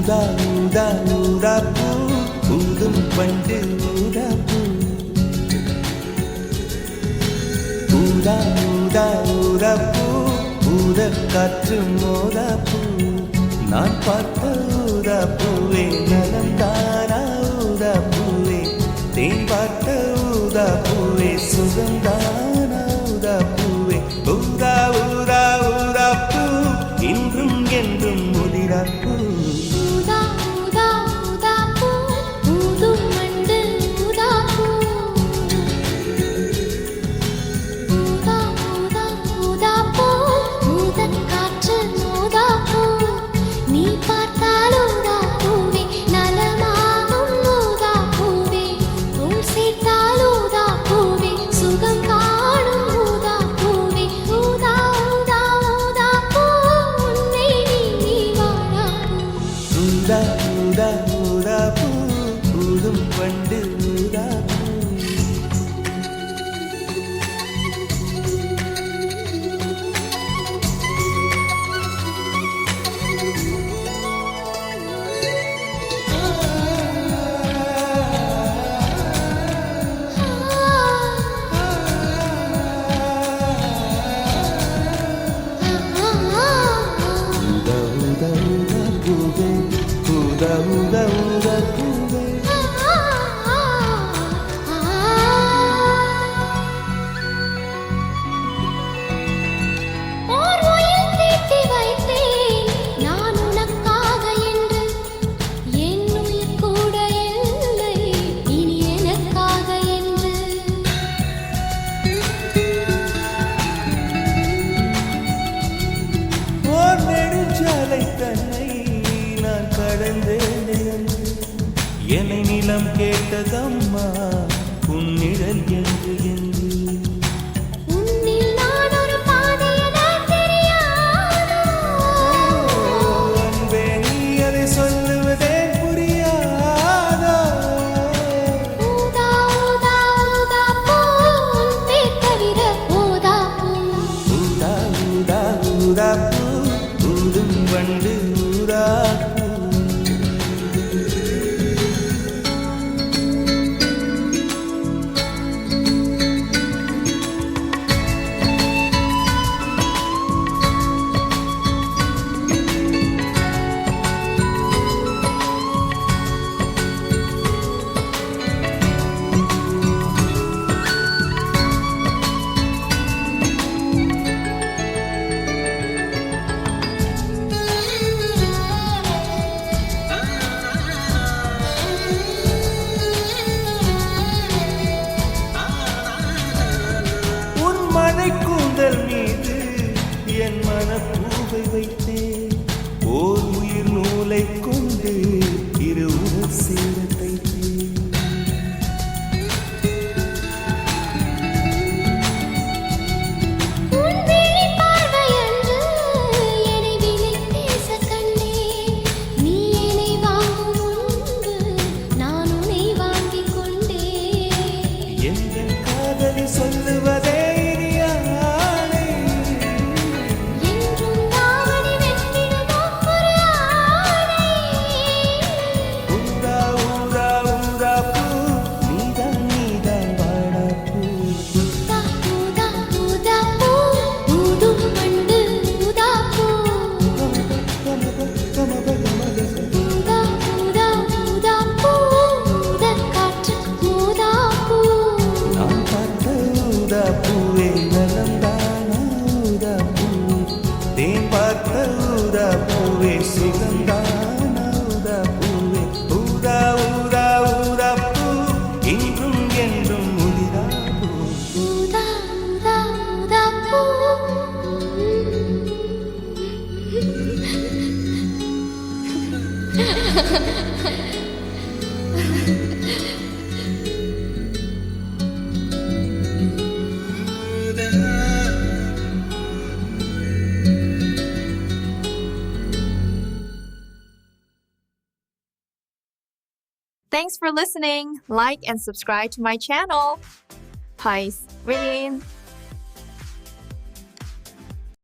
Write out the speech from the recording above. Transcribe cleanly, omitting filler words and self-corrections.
ஊதா ஊதா ஊதா பூ ஊதும் பண்டு ஊதா பூ ஊதா ஊதா ஊதா பூ ஊத காற்று மோதா பூ நான் பார்த்த ஊதா பூவே நலம் தானா ஊதா பூவே தேன் பார்த்த ஊதா பூவே சுகம் தானா ஊதா பூவே ஊதா ஊதா ஊதா பூ இன்றும் என்றும் முதிரா பூ ஊதா ஊதா ஊதா பூ ஊதும் பண்டு ஊதா பூ ஊதா ஊதா ஊதா பூவே ஓர் நெடுஞ்சாலை தன்னை நான் கடந்தேன் என்னை நிலம் கேட்டதம்மா உன்னிடல் என்று என்று அன்பே நீ அதை சொல்லுவதே புரியாதோ ஊதா ஊதா ஊதா பூ ஊதும் வண்டு ஊதா கூந்தல் மீது என் மனப்பூவை வைத்தேன் ஓர் உயிர் நூலை கொண்டு இருவர் சேர தைத்தேன் எங்கள் காதலி சொல்லுவதே பூவே நலம் தானா ஊதா பூவே தேன் பார்த்த ஊதா பூவே சுகம் தானா ஊதா பூவே ஊதா ஊதா ஊதா பூ இன்றும் என்றும் முதிரா பூ ஊதா ஊதா ஊதா பூ Thanks for listening. Like and subscribe to my channel. Peace. Win.